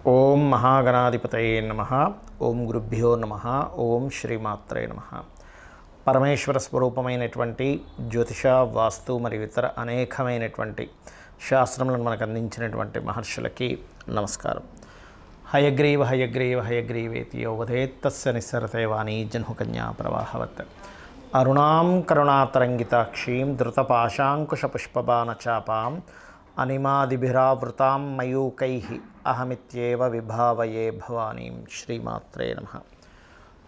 ఓం మహాగణాధిపతయే నమః. ఓం గురుభ్యో నమః. ఓం శ్రీమాత్రే నమః. పరమేశ్వర స్వరూపమైనటువంటి జ్యోతిష, వాస్తు మరియు ఇతర అనేకమైనటువంటి శాస్త్రములను మనకు అందించినటువంటి మహర్షులకి నమస్కారం. హయగ్రీవ హయగ్రీవ హయగ్రీవేతి యోవధేత్తస్య నిస్సరతే వాణీ జన్హుకన్యా ప్రవాహవత్. అరుణాం కరుణాతరంగితాక్షీం ధృతపాశాంకుశపుష్పబాణచాపాం అనిమాదిభిరావృతాం మయూకైః అహమిత్యేవ విభావయే భవానీం. శ్రీమాత్రే నమః.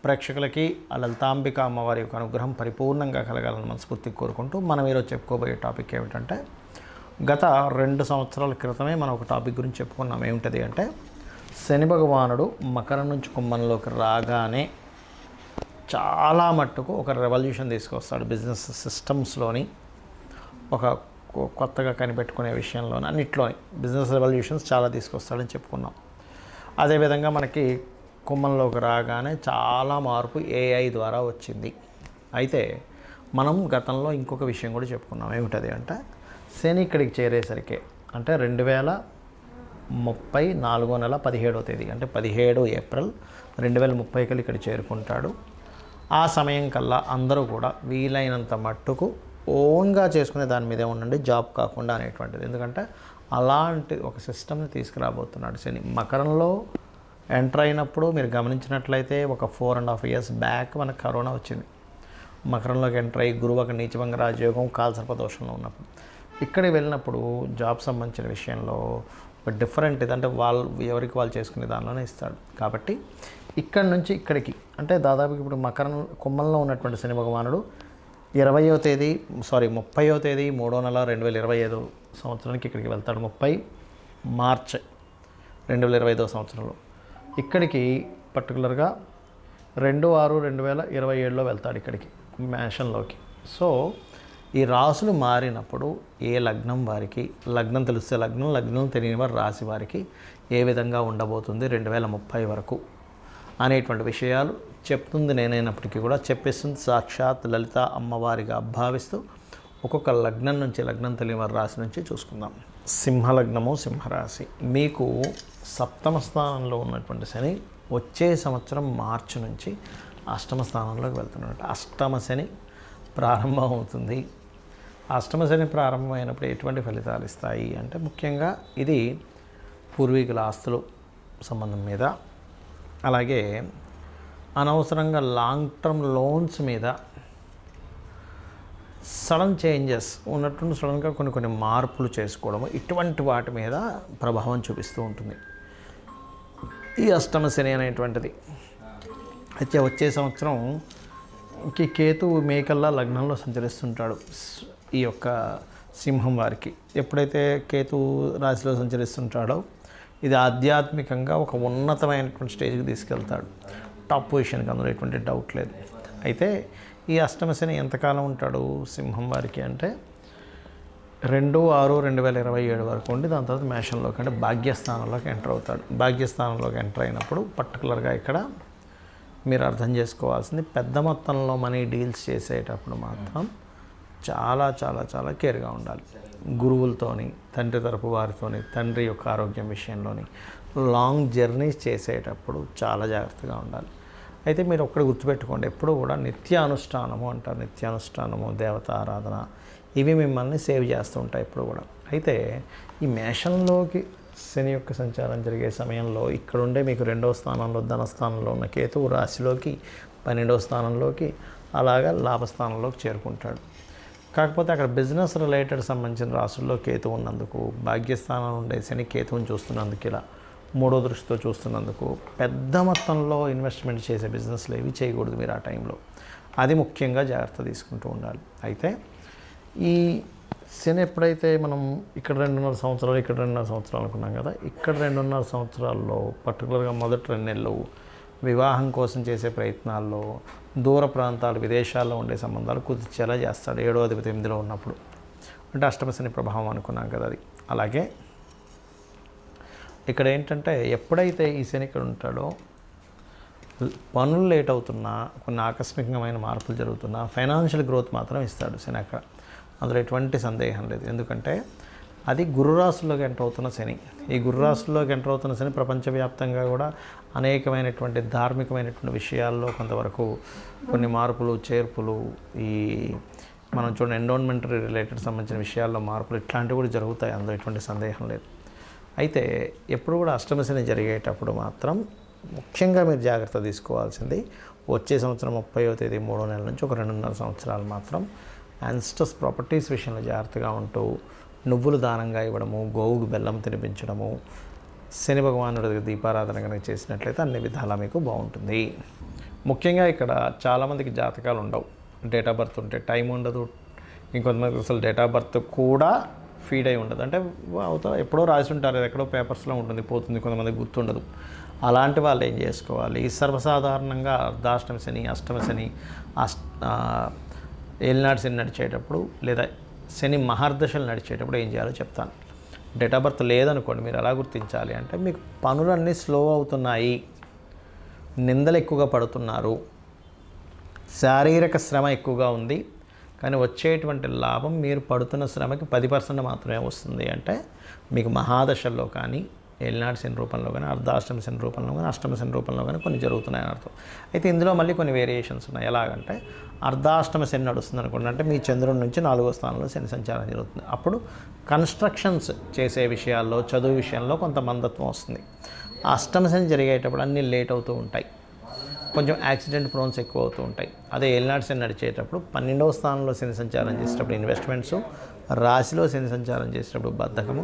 ప్రేక్షకులకి ఆ లలితాంబిక అమ్మవారి యొక్క అనుగ్రహం పరిపూర్ణంగా కలగాలని మనస్ఫూర్తిగా కోరుకుంటూ మనం ఈరోజు చెప్పుకోబోయే టాపిక్ ఏమిటంటే, గత 2 సంవత్సరాల క్రితమే మనం ఒక టాపిక్ గురించి చెప్పుకున్నాం. ఏమిటది అంటే, శని భగవానుడు మకరం నుంచి కుంభంలోకి రాగానే చాలా మట్టుకు ఒక రెవల్యూషన్ తీసుకొస్తాడు. బిజినెస్ సిస్టమ్స్లోని ఒక కొత్తగా కనిపెట్టుకునే విషయంలోని అన్నిట్లోని బిజినెస్ రెవల్యూషన్స్ చాలా తీసుకొస్తాడని చెప్పుకున్నాం. అదేవిధంగా మనకి కుంభంలోకి రాగానే చాలా మార్పు ఏఐ ద్వారా వచ్చింది. అయితే మనం గతంలో ఇంకొక విషయం కూడా చెప్పుకున్నాం. ఏమిటది అంటే, శని ఇక్కడికి చేరేసరికి అంటే 2030 4వ నెల 17వ తేదీ అంటే 17 ఏప్రిల్ 2030 కల్లా ఇక్కడ చేరుకుంటాడు. ఆ సమయం కల్లా అందరూ కూడా వీలైనంత మట్టుకు ఓన్గా చేసుకునే దాని మీదే ఉండండి, జాబ్ కాకుండా అనేటువంటిది. ఎందుకంటే అలాంటి ఒక సిస్టమ్ని తీసుకురాబోతున్నాడు శని. మకరంలో ఎంటర్ అయినప్పుడు మీరు గమనించినట్లయితే ఒక 4.5 years బ్యాక్ మనకు కరోనా వచ్చింది. మకరంలోకి ఎంటర్ అయ్యి గురువు ఒక నీచభంగ రాజయోగం కాలసర్పదోషంలో ఉన్నప్పుడు ఇక్కడికి వెళ్ళినప్పుడు జాబ్ సంబంధించిన విషయంలో ఒక డిఫరెంట్ ఇదంటే వాళ్ళు ఎవరికి వాళ్ళు చేసుకునే దానిలోనే ఇస్తాడు. కాబట్టి ఇక్కడి నుంచి ఇక్కడికి అంటే దాదాపు ఇప్పుడు కుంభంలో ఉన్నటువంటి శని భగవానుడు 30వ తేదీ 30వ తేదీ 3వ నెల 2025 సంవత్సరానికి ఇక్కడికి వెళ్తాడు. 30 మార్చ్ 2025 సంవత్సరంలో ఇక్కడికి పర్టికులర్గా 2/6/2027లో వెళ్తాడు ఇక్కడికి మేషంలోకి. సో ఈ రాసులు మారినప్పుడు ఏ లగ్నం వారికి, లగ్నం తెలిస్తే లగ్నం తెలియని వారి రాశి వారికి ఏ విధంగా ఉండబోతుంది 2030 వరకు అనేటువంటి విషయాలు చెప్తుంది నేనైనప్పటికీ కూడా చెప్పేస్తుంది సాక్షాత్ లలిత అమ్మవారిగా భావిస్తూ ఒక్కొక్క లగ్నం నుంచి, లగ్నం తెలియని వారి రాశి నుంచి చూసుకుందాం. సింహలగ్నము, సింహరాశి. మీకు 7వ స్థానంలో ఉన్నటువంటి శని వచ్చే సంవత్సరం మార్చి నుంచి 8వ స్థానంలోకి వెళ్తున్నాడు. అష్టమ శని ప్రారంభం అవుతుంది. అష్టమ శని ప్రారంభమైనప్పుడు ఎటువంటి ఫలితాలు ఇస్తాయి అంటే, ముఖ్యంగా ఇది పూర్వీకుల ఆస్తులు సంబంధం మీద, అలాగే అనవసరంగా లాంగ్ టర్మ్ లోన్స్ మీద సడన్ చేంజెస్ ఉన్నట్టు సడన్గా కొన్ని మార్పులు చేసుకోవడము, ఇటువంటి వాటి మీద ప్రభావం చూపిస్తూ ఉంటుంది ఈ అష్టమ శని అనేటువంటిది. అయితే వచ్చే సంవత్సరంకి కేతువు మేకల్లా లగ్నంలో సంచరిస్తుంటాడు ఈ యొక్క సింహం వారికి. ఎప్పుడైతే కేతువు రాశిలో సంచరిస్తుంటాడో ఇది ఆధ్యాత్మికంగా ఒక ఉన్నతమైనటువంటి స్టేజ్కి తీసుకెళ్తాడు. టాప్ పొజిషన్కి, అందులో ఎటువంటి డౌట్ లేదు. అయితే ఈ అష్టమ శని ఎంతకాలం ఉంటాడు సింహం వారికి అంటే 2/6/2027 వరకు ఉండి దాని తర్వాత మేషంలోకి అంటే భాగ్యస్థానంలోకి ఎంటర్ అవుతాడు. భాగ్యస్థానంలోకి ఎంటర్ అయినప్పుడు పర్టికులర్గా ఇక్కడ మీరు అర్థం చేసుకోవాల్సింది, పెద్ద మొత్తంలో మనీ డీల్స్ చేసేటప్పుడు మాత్రం చాలా చాలా చాలా కేర్గా ఉండాలి. గురువులతోని, తండ్రి తరపు వారితోని, తండ్రి యొక్క ఆరోగ్యం విషయంలోని, లాంగ్ జర్నీస్ చేసేటప్పుడు చాలా జాగ్రత్తగా ఉండాలి. అయితే మీరు ఒక్కటి గుర్తుపెట్టుకోండి, ఎప్పుడూ కూడా నిత్యానుష్ఠానము అంటారు. నిత్యానుష్ఠానము, దేవత ఆరాధన, ఇవి మిమ్మల్ని సేవ్ చేస్తూ ఉంటాయి ఎప్పుడు కూడా. అయితే ఈ మేషంలోకి శని యొక్క సంచారం జరిగే సమయంలో ఇక్కడుండే మీకు 2వ స్థానంలో ధనస్థానంలో ఉన్న కేతువు రాశిలోకి 12వ స్థానంలోకి, అలాగా లాభస్థానంలోకి చేరుకుంటాడు. కాకపోతే అక్కడ బిజినెస్ రిలేటెడ్ సంబంధించిన రాసుల్లో కేతు ఉన్నందుకు, భాగ్యస్థానం ఉండే శని కేతువుని చూస్తున్నందుకు, ఇలా 3వ దృష్టితో చూస్తున్నందుకు పెద్ద మొత్తంలో ఇన్వెస్ట్మెంట్ చేసే బిజినెస్లు ఏవి చేయకూడదు మీరు ఆ టైంలో. అది ముఖ్యంగా జాగ్రత్త తీసుకుంటూ ఉండాలి. అయితే ఈ శని ఎప్పుడైతే మనం ఇక్కడ 2.5 సంవత్సరాలు, ఇక్కడ 2.5 సంవత్సరాలు అనుకున్నాం కదా, ఇక్కడ 2.5 సంవత్సరాల్లో పర్టికులర్గా మొదటి 2 నెలలు వివాహం కోసం చేసే ప్రయత్నాల్లో, దూర ప్రాంతాలు విదేశాల్లో ఉండే సంబంధాలు కుదిర్చేలా చేస్తాడు 7వ అధిపతి 8లో ఉన్నప్పుడు. అంటే అష్టమ శని ప్రభావం అనుకున్నాం కదా అది. అలాగే ఇక్కడ ఏంటంటే, ఎప్పుడైతే ఈ శని ఇక్కడ ఉంటాడో పనులు లేట్ అవుతున్నా, కొన్ని ఆకస్మికమైన మార్పులు జరుగుతున్నా ఫైనాన్షియల్ గ్రోత్ మాత్రం ఇస్తాడు శని అక్కడ. అందులో ఎటువంటి సందేహం లేదు. ఎందుకంటే అది గురురాశుల్లోకి ఎంటర్ అవుతున్న శని. ఈ గురురాశుల్లోకి ఎంటర్ అవుతున్న శని ప్రపంచవ్యాప్తంగా కూడా అనేకమైనటువంటి ధార్మికమైనటువంటి విషయాల్లో కొంతవరకు కొన్ని మార్పులు చేర్పులు, ఈ మనం చూడండి ఎన్విరాన్మెంటల్ రిలేటెడ్ సంబంధించిన విషయాల్లో మార్పులు ఇట్లాంటివి కూడా జరుగుతాయి, అందులో ఎటువంటి సందేహం లేదు. అయితే ఎప్పుడు కూడా అష్టమ శని జరిగేటప్పుడు మాత్రం ముఖ్యంగా మీరు జాగ్రత్త తీసుకోవాల్సింది వచ్చే సంవత్సరం 30వ తేదీ 3వ నెల నుంచి ఒక 2.5 సంవత్సరాలు మాత్రం యాన్స్టస్ ప్రాపర్టీస్ విషయంలో జాగ్రత్తగా ఉంటూ నువ్వులు దానంగా ఇవ్వడము, గోవుకు బెల్లం తినిపించడము, శని భగవానుడికి దీపారాధన కనుక చేసినట్లయితే అన్ని విధాలా మీకు బాగుంటుంది. ముఖ్యంగా ఇక్కడ చాలామందికి జాతకాలు ఉండవు, డేట్ ఆఫ్ బర్త్ ఉంటే టైం ఉండదు, ఇంకొంతమందికి అసలు డేట్ ఆఫ్ బర్త్ కూడా ఫీడ్ అయి ఉండదు. అంటే ఎప్పుడో రాసి ఉంటారు, ఎక్కడో పేపర్స్లో ఉంటుంది, పోతుంది, కొంతమందికి గుర్తుండదు. అలాంటి వాళ్ళు ఏం చేసుకోవాలి, సర్వసాధారణంగా అర్ధాష్టమ శని, అష్టమ శని, ఏలినాటి శని నడిచేటప్పుడు లేదా శని మహర్దశలు నడిచేటప్పుడు ఏం చేయాలో చెప్తాను. డేట్ ఆఫ్ బర్త్ లేదనుకోండి, మీరు ఎలా గుర్తించాలి అంటే మీకు పనులన్నీ స్లో అవుతున్నాయి, నిందలు ఎక్కువగా పడుతున్నారు, శారీరక శ్రమ ఎక్కువగా ఉంది, కానీ వచ్చేటువంటి లాభం మీరు పడుతున్న శ్రమకి 10% మాత్రమే వస్తుంది అంటే మీకు మహాదశల్లో కానీ ఏలినాటి శని రూపంలో కానీ అర్ధాష్టమ శని రూపంలో కానీ అష్టమ శని రూపంలో కానీ కొన్ని జరుగుతున్నాయని అర్థం. అయితే ఇందులో మళ్ళీ కొన్ని వేరియేషన్స్ ఉన్నాయి. ఎలాగంటే అర్ధాష్టమ శని నడుస్తుంది అనుకోండి, అంటే మీ చంద్రుడి నుంచి 4వ స్థానంలో శని సంచారం జరుగుతుంది. అప్పుడు కన్స్ట్రక్షన్స్ చేసే విషయాల్లో, చదువు విషయంలో కొంత మందత్వం వస్తుంది. అష్టమ శని జరిగేటప్పుడు అన్నీ లేట్ అవుతూ ఉంటాయి, కొంచెం యాక్సిడెంట్ ప్రోన్స్ ఎక్కువ అవుతూ ఉంటాయి. అదే ఏలినాటి శని నడిచేటప్పుడు 12వ స్థానంలో శని సంచారం చేసేటప్పుడు ఇన్వెస్ట్మెంట్స్, రాశిలో శని సంచారం చేసేటప్పుడు బద్ధకము,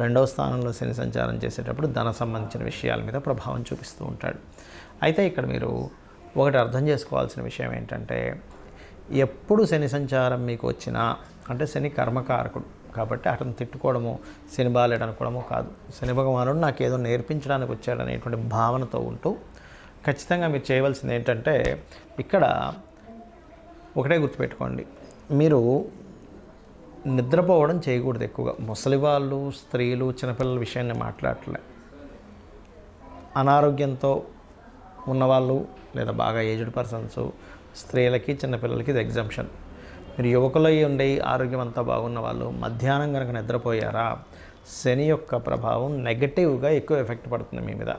2వ స్థానంలో శని సంచారం చేసేటప్పుడు ధన సంబంధించిన విషయాల మీద ప్రభావం చూపిస్తూ ఉంటాడు. అయితే ఇక్కడ మీరు ఒకటి అర్థం చేసుకోవాల్సిన విషయం ఏంటంటే, ఎప్పుడు శని సంచారం మీకు వచ్చినా, అంటే శని కర్మకారకుడు కాబట్టి అతను తిట్టుకోవడము, శని బాలేడు అనుకోవడము కాదు, శని భగవానుడు నాకేదో నేర్పించడానికి వచ్చాడనేటువంటి భావనతో ఉంటూ ఖచ్చితంగా మీరు చేయవలసింది ఏంటంటే, ఇక్కడ ఒకటే గుర్తుపెట్టుకోండి, మీరు నిద్రపోవడం చేయకూడదు ఎక్కువగా. ముసలి వాళ్ళు, స్త్రీలు, చిన్నపిల్లల విషయాన్ని మాట్లాడలే, అనారోగ్యంతో ఉన్నవాళ్ళు లేదా బాగా ఏజ్డ్ పర్సన్స్, స్త్రీలకి, చిన్నపిల్లలకి ఇది ఎగ్జంప్షన్. మీరు యువకులు ఉండి ఆరోగ్యం అంతా బాగున్న వాళ్ళు మధ్యాహ్నం కనుక నిద్రపోయారా, శని యొక్క ప్రభావం నెగటివ్గా ఎక్కువ ఎఫెక్ట్ పడుతుంది మీ మీద.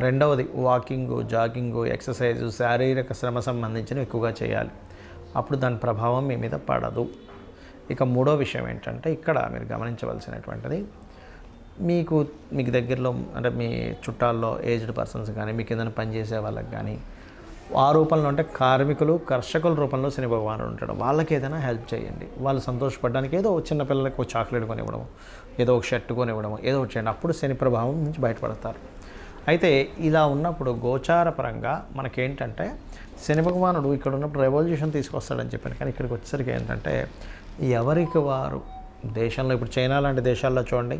రెండవది వాకింగు, జాగింగు, ఎక్సర్సైజు, శారీరక శ్రమ సంబంధించినవి ఎక్కువగా చేయాలి, అప్పుడు దాని ప్రభావం మీ మీద పడదు. ఇక మూడో విషయం ఏంటంటే, ఇక్కడ మీరు గమనించవలసినటువంటిది, మీకు దగ్గరలో అంటే మీ చుట్టాల్లో ఏజ్డ్ పర్సన్స్ కానీ, మీకు ఏదైనా పనిచేసే వాళ్ళకి కానీ ఆ రూపంలో అంటే కార్మికులు, కర్షకుల రూపంలో శని భగవానుడు ఉంటాడు. వాళ్ళకి ఏదైనా హెల్ప్ చేయండి, వాళ్ళు సంతోషపడడానికి ఏదో చిన్నపిల్లలకి ఒక చాక్లెట్ కొనివ్వడం, ఏదో ఒక షర్ట్ కొనివ్వడం, ఏదో ఒకటి చేయండి, అప్పుడు శని ప్రభావం నుంచి బయటపడతారు. అయితే ఇలా ఉన్నప్పుడు గోచారపరంగా మనకేంటంటే, శని భగవానుడు ఇక్కడ ఉన్నప్పుడు రెవల్యూషన్ తీసుకొస్తాడని చెప్పాను, కానీ ఇక్కడికి వచ్చేసరికి ఏంటంటే ఎవరికి వారు దేశంలో, ఇప్పుడు చైనా లాంటి దేశాల్లో చూడండి,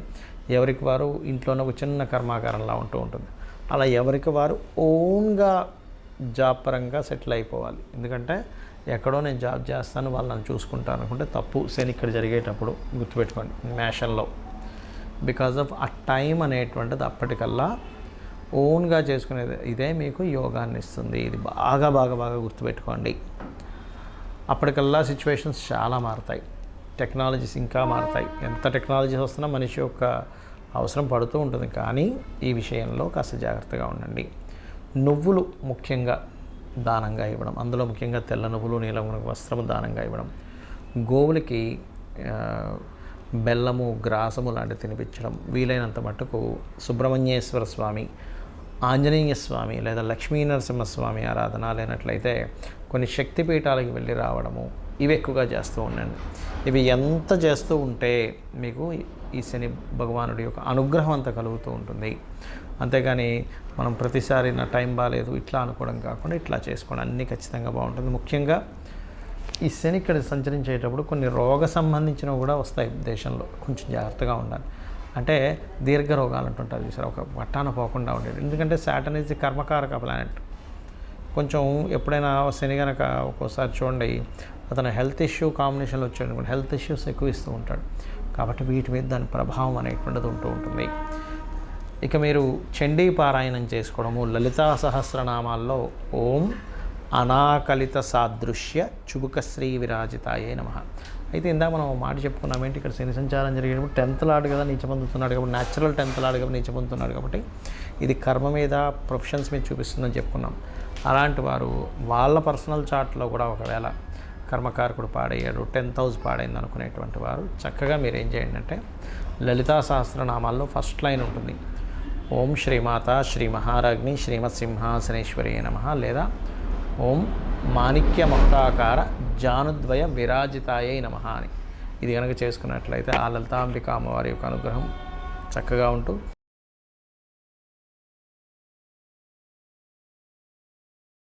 ఎవరికి వారు ఇంట్లోనే ఒక చిన్న కర్మాగారంలా ఉంటూ ఉంటుంది. అలా ఎవరికి వారు ఓన్గా జాబ్ పరంగా సెటిల్ అయిపోవాలి. ఎందుకంటే ఎక్కడో నేను జాబ్ చేస్తాను, వాళ్ళు నన్ను చూసుకుంటాను అనుకుంటే తప్పు. శని ఇక్కడ జరిగేటప్పుడు గుర్తుపెట్టుకోండి, మేషంలో బికాజ్ ఆఫ్ ఆ టైం అనేటువంటిది అప్పటికల్లా ఓన్గా చేసుకునేది ఇదే మీకు యోగాన్ని ఇస్తుంది. ఇది బాగా బాగా బాగా గుర్తుపెట్టుకోండి. అప్పటికల్లా సిచ్యువేషన్స్ చాలా మారుతాయి, టెక్నాలజీస్ ఇంకా మారుతాయి. ఎంత టెక్నాలజీస్ వస్తున్నా మనిషి యొక్క అవసరం పడుతూ ఉంటుంది, కానీ ఈ విషయంలో కాస్త జాగ్రత్తగా ఉండండి. నువ్వులు ముఖ్యంగా దానంగా ఇవ్వడం, అందులో ముఖ్యంగా తెల్ల నువ్వులు, నీలం వస్త్రము దానంగా ఇవ్వడం, గోవులకి బెల్లము, గ్రాసము లాంటివి తినిపించడం, వీలైనంత మట్టుకు సుబ్రహ్మణ్యేశ్వర స్వామి, ఆంజనేయ స్వామి లేదా లక్ష్మీ నరసింహస్వామి ఆరాధన లేనట్లయితే కొన్ని శక్తిపీఠాలకు వెళ్ళి రావడము, ఇవి ఎక్కువగా చేస్తూ ఉండండి. ఇవి ఎంత చేస్తూ ఉంటే మీకు ఈ శని భగవానుడి యొక్క అనుగ్రహం అంతా కలుగుతూ ఉంటుంది. అంతేగాని మనం ప్రతిసారి నా టైం బాగాలేదు ఇట్లా అనుకోవడం కాకుండా ఇట్లా చేసుకోండి, అన్నీ ఖచ్చితంగా బాగుంటుంది. ముఖ్యంగా ఈ శని ఇక్కడ సంచరించేటప్పుడు కొన్ని రోగ సంబంధించినవి కూడా వస్తాయి దేశంలో, కొంచెం జాగ్రత్తగా ఉండాలి. అంటే దీర్ఘ రోగాలు అంటుంటారు చూసారు, ఒక పట్టాన పోకుండా ఉండేది. ఎందుకంటే సాటర్న్ ఈజ్ ది కర్మకారక ప్లానెట్. కొంచెం ఎప్పుడైనా శని కనుక ఒక్కోసారి చూడండి, అతను హెల్త్ ఇష్యూ కాంబినేషన్లో వచ్చాడు, హెల్త్ ఇష్యూస్ ఎక్కువ ఇస్తూ ఉంటాడు. కాబట్టి వీటి మీద దాని ప్రభావం అనేటువంటిది ఉంటూ ఉంటుంది. ఇక మీరు చండీ పారాయణం చేసుకోవడము, లలితా సహస్రనామాల్లో ఓం అనాకలిత సాదృశ్య చుబుకశ్రీ విరాజితాయే నమః. అయితే ఇందాక మనం మాట చెప్పుకున్నాం ఏంటి, ఇక్కడ శని సంచారం జరిగేటప్పుడు 10th లార్డ్ కదా నీచ పొందుతున్నాడు కాబట్టి, న్యాచురల్ 10th లార్డ్ కాబట్టి నీచ పొందుతున్నాడు కాబట్టి ఇది కర్మ మీద ప్రొఫెషన్స్ మీద చూపిస్తుందని చెప్పుకున్నాం. అలాంటి వారు వాళ్ళ పర్సనల్ చార్ట్లో కూడా ఒకవేళ కర్మకారకుడు పాడయ్యాడు, 10th హౌస్ పాడైంది అనుకునేటువంటి వారు చక్కగా మీరు ఏం చేయండి అంటే లలితా సహస్రనామాల్లో ఫస్ట్ లైన్ ఉంటుంది, ఓం శ్రీమాత శ్రీ మహారాజ్ని శ్రీమత్ సింహాసనేశ్వరి నమః, లేదా ఓం మాణిక్య మకుటాకార జానుద్వయ విరాజితాయై నమః అని. ఇది కనుక చేసుకున్నట్లయితే ఆ లలితాంబిక అమ్మవారి యొక్క అనుగ్రహం చక్కగా ఉంటూ